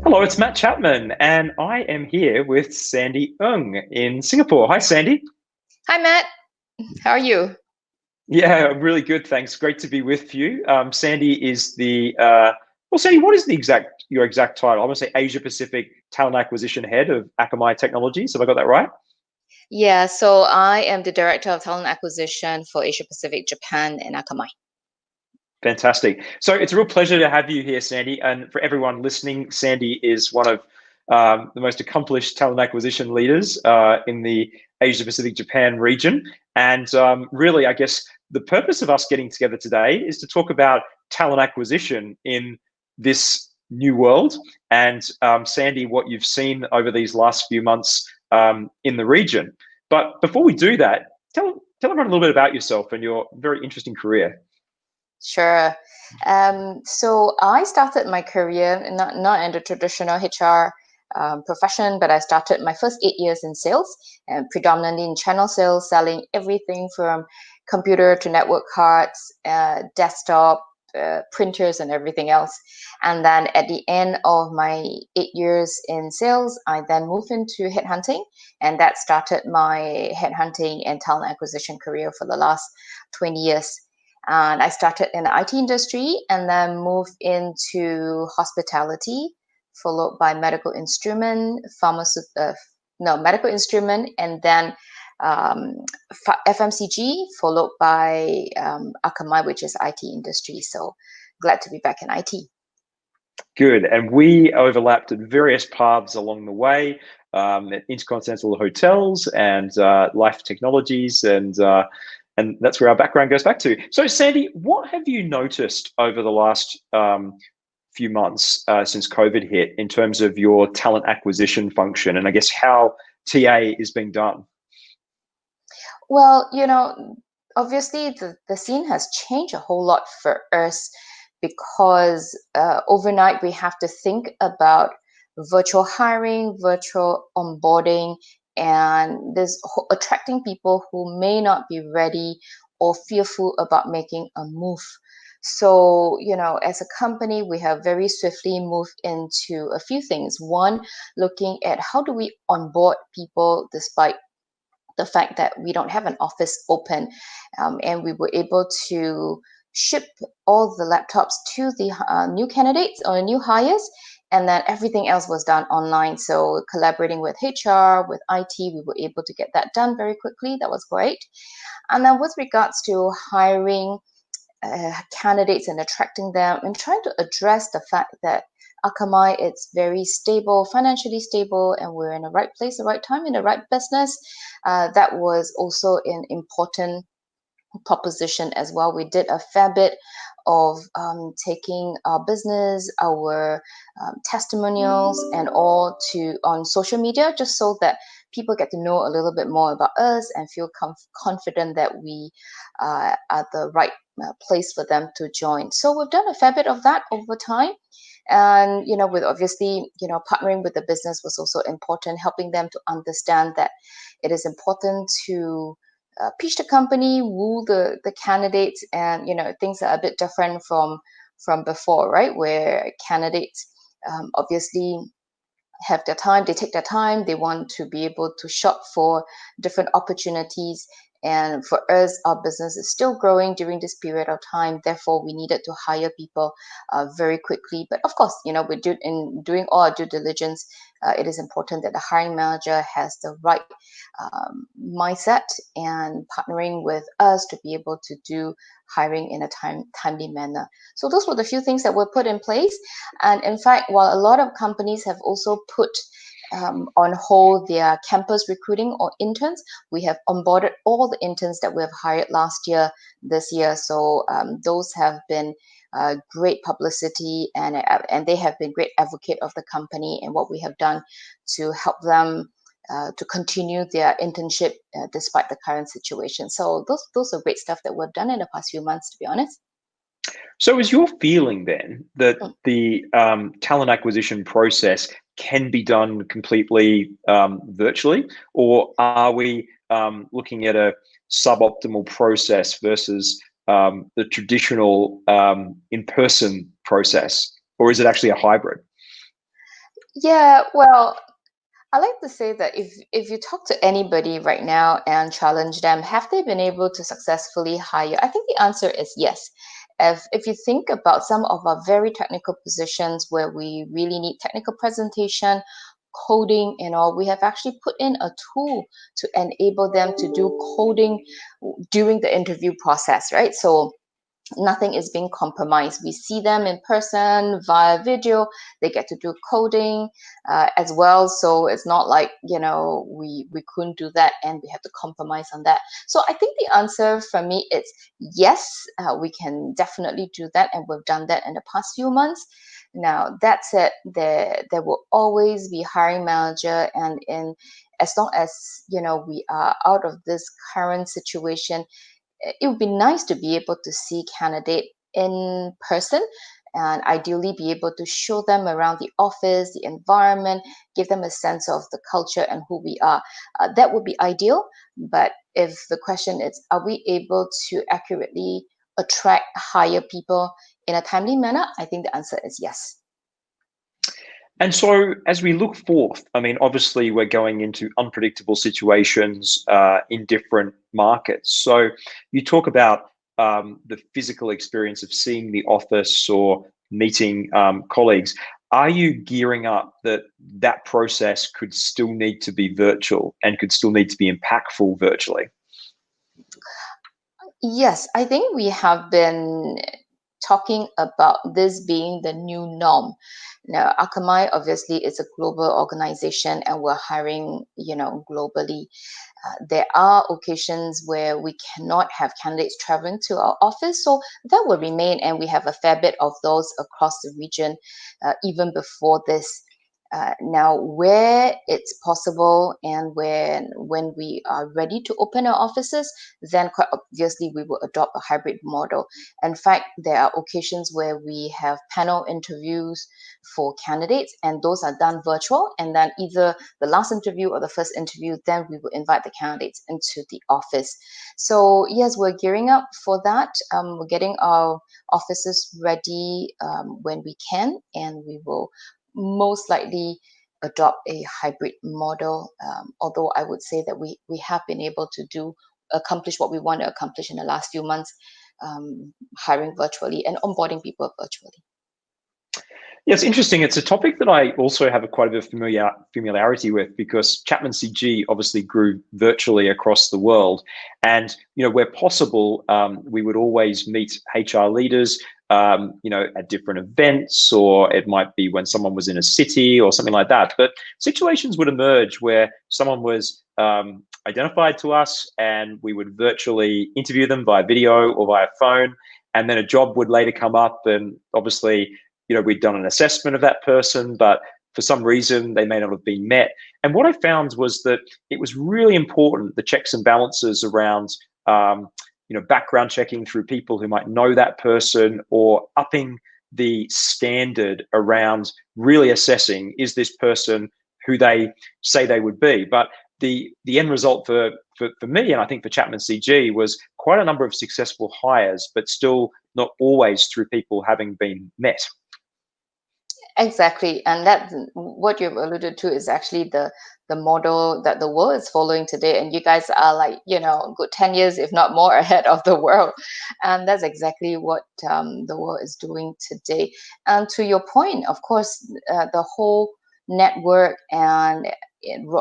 Hello, it's Matt Chapman, and I am here with Sandy Ng in Singapore. Hi, Sandy. Hi, Matt. How are you? Yeah, really good. Thanks. Great to be with you. Sandy is Sandy, what is your exact title? I'm going to say Asia Pacific Talent Acquisition Head of Akamai Technologies. Have I got that right? Yeah, so I am the Director of Talent Acquisition for Asia Pacific Japan and Akamai. Fantastic. So it's a real pleasure to have you here, Sandy. And for everyone listening, Sandy is one of the most accomplished talent acquisition leaders in the Asia Pacific Japan region. And really, I guess the purpose of us getting together today is to talk about talent acquisition in this new world. And Sandy, what you've seen over these last few months in the region. But before we do that, tell everyone a little bit about yourself and your very interesting career. Sure. So I started my career not in the traditional HR profession, but I started my first 8 years in sales, and predominantly in channel sales, selling everything from computer to network cards, desktop, printers, and everything else. And then at the end of my 8 years in sales, I then moved into headhunting, and that started my headhunting and talent acquisition career for the last 20 years. And I started in the IT industry and then moved into hospitality, followed by medical instrument, medical instrument, and then um, FMCG, followed by Akamai, which is IT industry. So glad to be back in IT. Good. And we overlapped at various paths along the way at InterContinental Hotels and Life Technologies, and that's where our background goes back to. So, Sandy, what have you noticed over the last few months since COVID hit in terms of your talent acquisition function, and I guess how TA is being done? Well, obviously the scene has changed a whole lot for us because overnight we have to think about virtual hiring, virtual onboarding, and this attracting people who may not be ready or fearful about making a move. So, as a company, we have very swiftly moved into a few things. One, looking at how do we onboard people despite the fact that we don't have an office open, and we were able to ship all the laptops to the new candidates or new hires, and then everything else was done online. So collaborating with HR, with IT, we were able to get that done very quickly. That was great. And then with regards to hiring candidates and attracting them and trying to address the fact that Akamai, it's very stable, financially stable, and we're in the right place, the right time, in the right business. That was also an important proposition as well. We did a fair bit of taking our business, our testimonials, and all on social media, just so that people get to know a little bit more about us and feel confident that we are the right place for them to join. So we've done a fair bit of that over time. And with obviously partnering with the business was also important, helping them to understand that it is important to pitch the company, woo the candidates, and things are a bit different from before, right? Where candidates obviously have their time, they take their time, they want to be able to shop for different opportunities. And for us, our business is still growing during this period of time. Therefore, we needed to hire people very quickly. But of course, in doing all our due diligence, it is important that the hiring manager has the right mindset and partnering with us to be able to do hiring in a timely manner. So those were the few things that were put in place. And in fact, while a lot of companies have also put on hold their campus recruiting or interns, we have onboarded all the interns that we have hired last year, this year. So those have been great publicity, and they have been great advocate of the company and what we have done to help them to continue their internship despite the current situation. So those are great stuff that we've done in the past few months, to be honest. So is your feeling then that the talent acquisition process can be done completely virtually, or are we looking at a suboptimal process versus the traditional in-person process, or is it actually a hybrid? Yeah, well, I like to say that if you talk to anybody right now and challenge them, have they been able to successfully hire? I think the answer is yes. If you think about some of our very technical positions where we really need technical presentation, coding and all, we have actually put in a tool to enable them to do coding during the interview process, right? So nothing is being compromised. We see them in person via video. They get to do coding as well. So it's not like, we couldn't do that and we have to compromise on that. So I think the answer for me is yes, we can definitely do that. And we've done that in the past few months. Now, that said, there will always be hiring manager, and in as long as we are out of this current situation, it would be nice to be able to see candidate in person and ideally be able to show them around the office, the environment, give them a sense of the culture and who we are. That would be ideal. But if the question is, are we able to accurately attract, hire people in a timely manner? I think the answer is yes. And so, as we look forth, I mean, obviously, we're going into unpredictable situations in different markets. So, you talk about the physical experience of seeing the office or meeting colleagues. Are you gearing up that that process could still need to be virtual and could still need to be impactful virtually? Yes, I think we have been talking about this being the new norm. Now, Akamai obviously is a global organization and we're hiring, globally. There are occasions where we cannot have candidates traveling to our office, so that will remain, and we have a fair bit of those across the region, even before this. Now, where it's possible and when we are ready to open our offices, then quite obviously we will adopt a hybrid model. In fact, there are occasions where we have panel interviews for candidates, and those are done virtual. And then either the last interview or the first interview, then we will invite the candidates into the office. So yes, we're gearing up for that. We're getting our offices ready when we can, and we will most likely adopt a hybrid model. Although I would say that we have been able to accomplish what we want to accomplish in the last few months, hiring virtually and onboarding people virtually. Yeah, it's interesting. It's a topic that I also have quite a bit of familiarity with because Chapman CG obviously grew virtually across the world, and where possible, we would always meet HR leaders, at different events, or it might be when someone was in a city or something like that. But situations would emerge where someone was identified to us, and we would virtually interview them via video or via phone, and then a job would later come up, and obviously we'd done an assessment of that person, but for some reason they may not have been met. And what I found was that it was really important, the checks and balances around, background checking through people who might know that person, or upping the standard around really assessing, is this person who they say they would be? But the end result for me, and I think for Chapman CG, was quite a number of successful hires, but still not always through people having been met. Exactly, and that what you've alluded to is actually the model that the world is following today, and you guys are like good 10 years, if not more, ahead of the world, and that's exactly what the world is doing today. And to your point, of course, the whole network and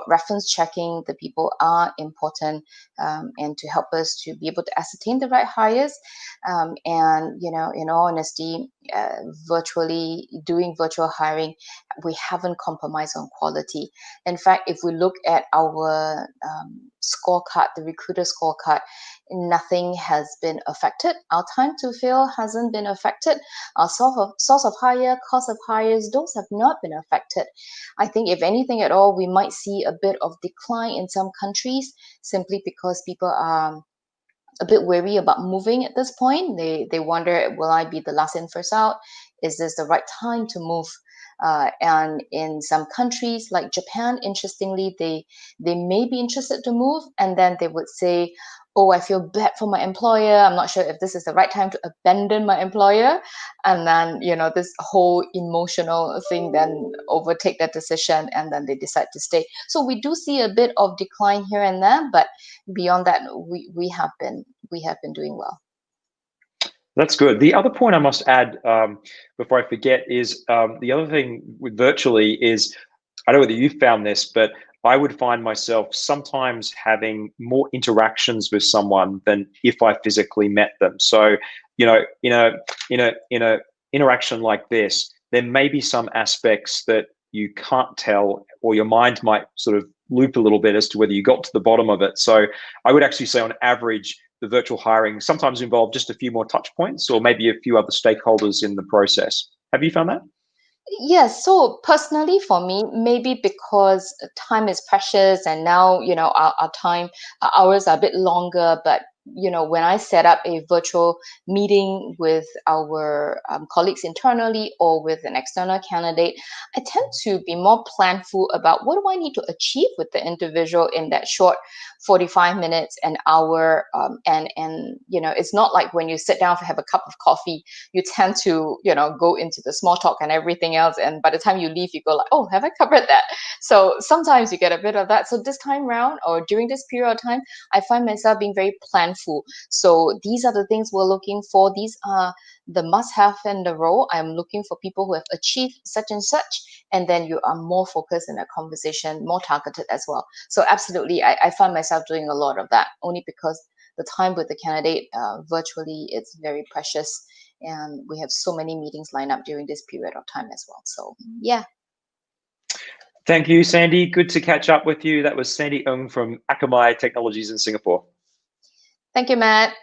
reference checking the people are important, and to help us to be able to ascertain the right hires. And in all honesty, virtually doing virtual hiring, we haven't compromised on quality. In fact, if we look at our scorecard, the recruiter scorecard, nothing has been affected. Our time to fill hasn't been affected. Our source of hire, cost of hires, those have not been affected. I think if anything at all, we might see a bit of decline in some countries simply because people are a bit wary about moving at this point. They wonder, will I be the last in, first out? Is this the right time to move? And in some countries like Japan, interestingly, they may be interested to move, and then they would say, oh, I feel bad for my employer. I'm not sure if this is the right time to abandon my employer. And then, this whole emotional thing then overtake that decision, and then they decide to stay. So we do see a bit of decline here and there, but beyond that, we have been doing well. That's good. The other point I must add before I forget is the other thing with virtually is, I don't know whether you found this, but I would find myself sometimes having more interactions with someone than if I physically met them. So, in a interaction like this, there may be some aspects that you can't tell, or your mind might sort of loop a little bit as to whether you got to the bottom of it. So I would actually say on average, the virtual hiring sometimes involve just a few more touch points or maybe a few other stakeholders in the process. Have you found that? Yes, so personally for me, maybe because time is precious, and now, our hours are a bit longer, but when I set up a virtual meeting with our colleagues internally or with an external candidate, I tend to be more planful about what do I need to achieve with the individual in that short 45 minutes, an hour, and it's not like when you sit down to have a cup of coffee, you tend to go into the small talk and everything else, and by the time you leave, you go like, oh, have I covered that? So sometimes you get a bit of that. So this time round, or during this period of time, I find myself being very planful. So these are the things we're looking for. These are the must-have in the role. I'm looking for people who have achieved such and such, and then you are more focused in a conversation, more targeted as well. So absolutely, I find myself doing a lot of that, only because the time with the candidate virtually, it's very precious, and we have so many meetings lined up during this period of time as well. So yeah. Thank you, Sandy. Good to catch up with you. That was Sandy Ng from Akamai Technologies in Singapore. Thank you, Matt.